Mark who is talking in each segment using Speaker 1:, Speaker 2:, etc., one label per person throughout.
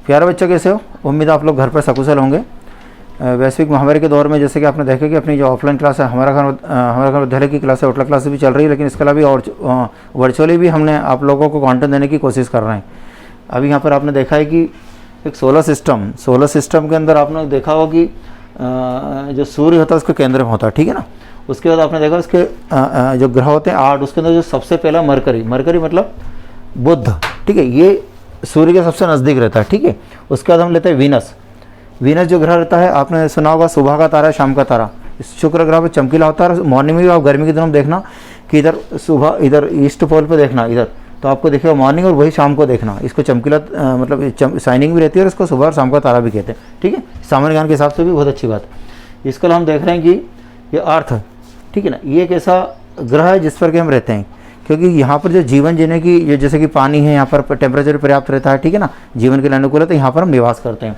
Speaker 1: प्यारे बच्चों कैसे हो? उम्मीद आप लोग घर पर सकुशल होंगे। वैश्विक महामारी के दौर में जैसे कि आपने देखा कि अपनी जो ऑफलाइन क्लास है, हमारा घर विद्यालय की क्लास है, आउटलाइन क्लासेस भी चल रही है, लेकिन इसके अलावा भी और वर्चुअली भी हमने आप लोगों को कंटेंट देने की कोशिश कर रहे हैं। अभी यहाँ पर आपने देखा है कि एक सोलर सिस्टम के अंदर आपने देखा होगा कि जो सूर्य होता है उसके केंद्र में होता है, ठीक है ना। उसके बाद आपने देखा उसके जो ग्रह होते हैं 8, उसके अंदर जो सबसे पहला मरकरी मतलब बुध, ठीक है, ये सूर्य के सबसे नज़दीक रहता है, ठीक है। उसके बाद हम लेते हैं वीनस जो ग्रह रहता है, आपने सुना होगा सुबह का तारा, शाम का तारा। शुक्र ग्रह पर चमकीला होता है। मॉर्निंग में भी आप गर्मी के दिनों में देखना कि इधर सुबह, इधर ईस्ट पोल पे देखना इधर, तो आपको दिखेगा मॉर्निंग, और वही शाम को देखना। इसको चमकीला मतलब शाइनिंग भी रहती है, और इसको सुबह और शाम का तारा भी कहते हैं, ठीक है। सामान्य ज्ञान के हिसाब से भी बहुत अच्छी बात है। इसके लिए हम देख रहे हैं कि ये अर्थ, ठीक है ना, ये एक ऐसा ग्रह है जिस पर कि हम रहते हैं, क्योंकि यहाँ पर जो जीवन जीने की, ये जैसे कि पानी है, यहाँ पर टेम्परेचर पर्याप्त रहता है, ठीक है ना, जीवन के लिए अनुकूल है, तो यहाँ पर हम निवास करते हैं।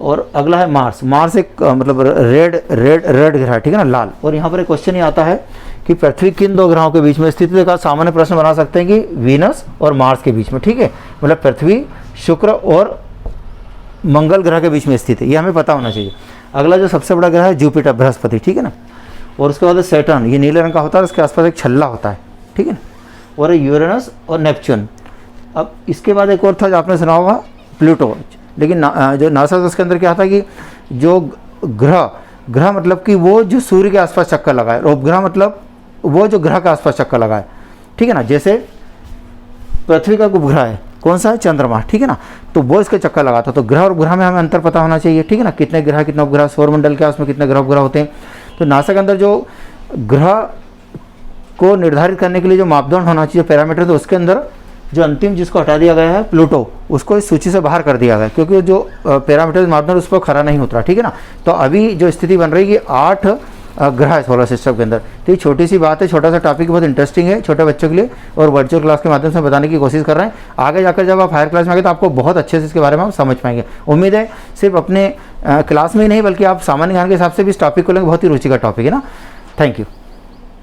Speaker 1: और अगला है मार्स एक मतलब रेड ग्रह है, ठीक है ना, लाल। और यहाँ पर एक क्वेश्चन ये आता है कि पृथ्वी किन 2 ग्रहों के बीच में स्थित है। का सामान्य प्रश्न बना सकते हैं कि वीनस और मार्स के बीच में, ठीक है, मतलब पृथ्वी, शुक्र और मंगल ग्रह के बीच में स्थित है, ये हमें पता होना चाहिए। अगला जो सबसे बड़ा ग्रह है जुपिटर, बृहस्पति, ठीक है ना। और उसके बाद सैटर्न, ये नीले रंग का होता है, उसके आसपास एक छल्ला होता है, ठीक है ना। और यूरेनस और नेपच्यून। अब इसके बाद एक और था जो आपने सुना होगा, प्लूटो। लेकिन जो नासा उसके अंदर क्या था कि जो ग्रह मतलब कि वो जो सूर्य के आसपास चक्कर लगाए, और उपग्रह मतलब वो जो ग्रह के आसपास चक्कर लगाए, ठीक है ना। जैसे पृथ्वी का उपग्रह है, कौन सा है? चंद्रमा, ठीक है ना, तो वो इसके चक्कर लगाता। तो ग्रह और उपग्रह में हमें अंतर पता होना चाहिए, ठीक है ना, कितने ग्रह कितने उपग्रह, सौरमंडल के उसमें कितने ग्रह उपग्रह होते हैं। तो नासा के अंदर जो ग्रह को निर्धारित करने के लिए जो मापदंड होना चाहिए, पैरामीटर, तो उसके अंदर जो अंतिम जिसको हटा दिया गया है प्लूटो, उसको इस सूची से बाहर कर दिया गया, क्योंकि जो पैरामीटर मापदंड उस पर खरा नहीं उतरा, ठीक है ना। तो अभी जो स्थिति बन रही है कि 8 ग्रह है सोलर सिस्टम के अंदर। तो ये छोटी सी बात है, छोटा सा टॉपिक, बहुत इंटरेस्टिंग है छोटे बच्चों के लिए, और वर्चुअल क्लास के माध्यम से बताने की कोशिश कर रहे हैं। आगे जाकर जब आप हायर क्लास में आगे तो आपको बहुत अच्छे से इसके बारे में आप समझ पाएंगे। उम्मीद है सिर्फ अपने क्लास में ही नहीं, बल्कि आप सामान्य ज्ञान के हिसाब से भी इस टॉपिक को लेंगे, बहुत ही रुचि का टॉपिक है ना। Thank you.